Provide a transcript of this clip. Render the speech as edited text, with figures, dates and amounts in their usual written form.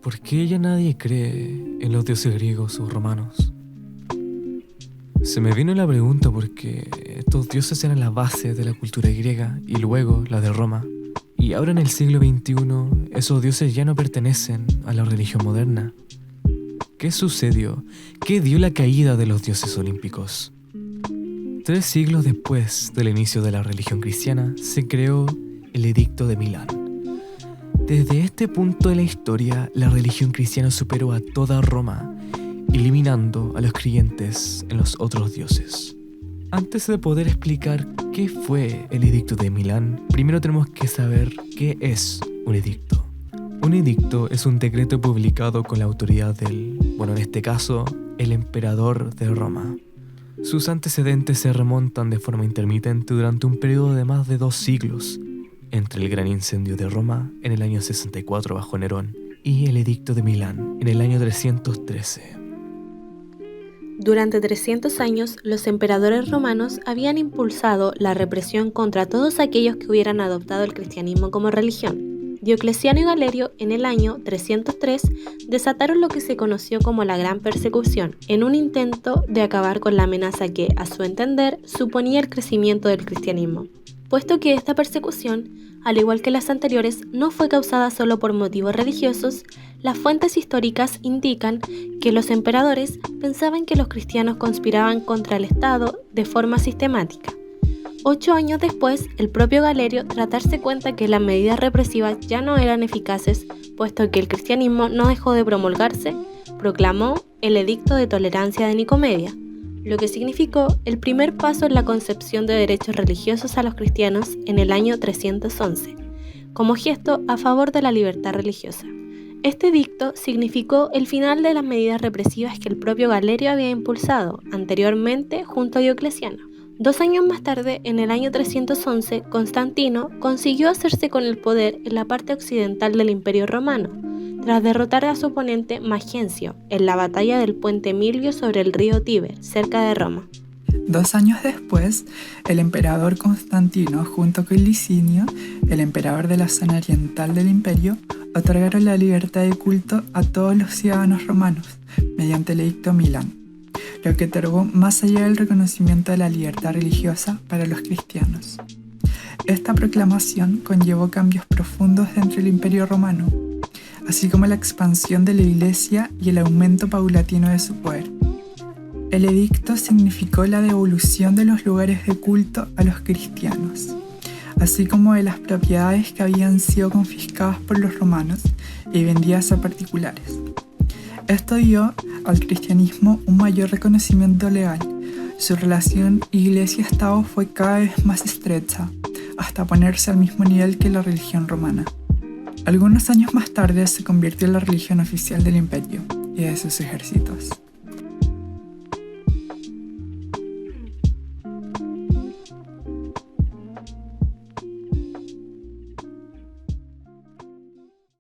¿Por qué ya nadie cree en los dioses griegos o romanos? Se me vino la pregunta porque estos dioses eran la base de la cultura griega y luego la de Roma. Y ahora en el siglo XXI, esos dioses ya no pertenecen a la religión moderna. ¿Qué sucedió? ¿Qué dio la caída de los dioses olímpicos? 3 siglos después del inicio de la religión cristiana, se creó el Edicto de Milán. Desde este punto de la historia, la religión cristiana superó a toda Roma, eliminando a los creyentes en los otros dioses. Antes de poder explicar qué fue el Edicto de Milán, primero tenemos que saber qué es un edicto. Un edicto es un decreto publicado con la autoridad del, en este caso, el emperador de Roma. Sus antecedentes se remontan de forma intermitente durante un periodo de más de 2 siglos, entre el gran incendio de Roma en el año 64 bajo Nerón y el Edicto de Milán en el año 313. Durante 300 años, los emperadores romanos habían impulsado la represión contra todos aquellos que hubieran adoptado el cristianismo como religión. Diocleciano y Galerio, en el año 303, desataron lo que se conoció como la Gran Persecución, en un intento de acabar con la amenaza que, a su entender, suponía el crecimiento del cristianismo. Puesto que esta persecución, al igual que las anteriores, no fue causada solo por motivos religiosos, las fuentes históricas indican que los emperadores pensaban que los cristianos conspiraban contra el Estado de forma sistemática. 8 años después, el propio Galerio, tras darse cuenta que las medidas represivas ya no eran eficaces, puesto que el cristianismo no dejó de promulgarse, proclamó el Edicto de Tolerancia de Nicomedia, lo que significó el primer paso en la concepción de derechos religiosos a los cristianos en el año 311, como gesto a favor de la libertad religiosa. Este edicto significó el final de las medidas represivas que el propio Galerio había impulsado anteriormente junto a Diocleciano. 2 años más tarde, en el año 311, Constantino consiguió hacerse con el poder en la parte occidental del Imperio Romano, tras derrotar a su oponente Magencio en la batalla del puente Milvio sobre el río Tíber, cerca de Roma. 2 años después, el emperador Constantino, junto con Licinio, el emperador de la zona oriental del imperio, otorgaron la libertad de culto a todos los ciudadanos romanos mediante el Edicto Milán, lo que otorgó más allá del reconocimiento de la libertad religiosa para los cristianos. Esta proclamación conllevó cambios profundos dentro del Imperio Romano, así como la expansión de la Iglesia y el aumento paulatino de su poder. El edicto significó la devolución de los lugares de culto a los cristianos, así como de las propiedades que habían sido confiscadas por los romanos y vendidas a particulares. Esto dio al cristianismo un mayor reconocimiento legal. Su relación Iglesia-Estado fue cada vez más estrecha, hasta ponerse al mismo nivel que la religión romana. Algunos años más tarde se convirtió en la religión oficial del imperio y de sus ejércitos.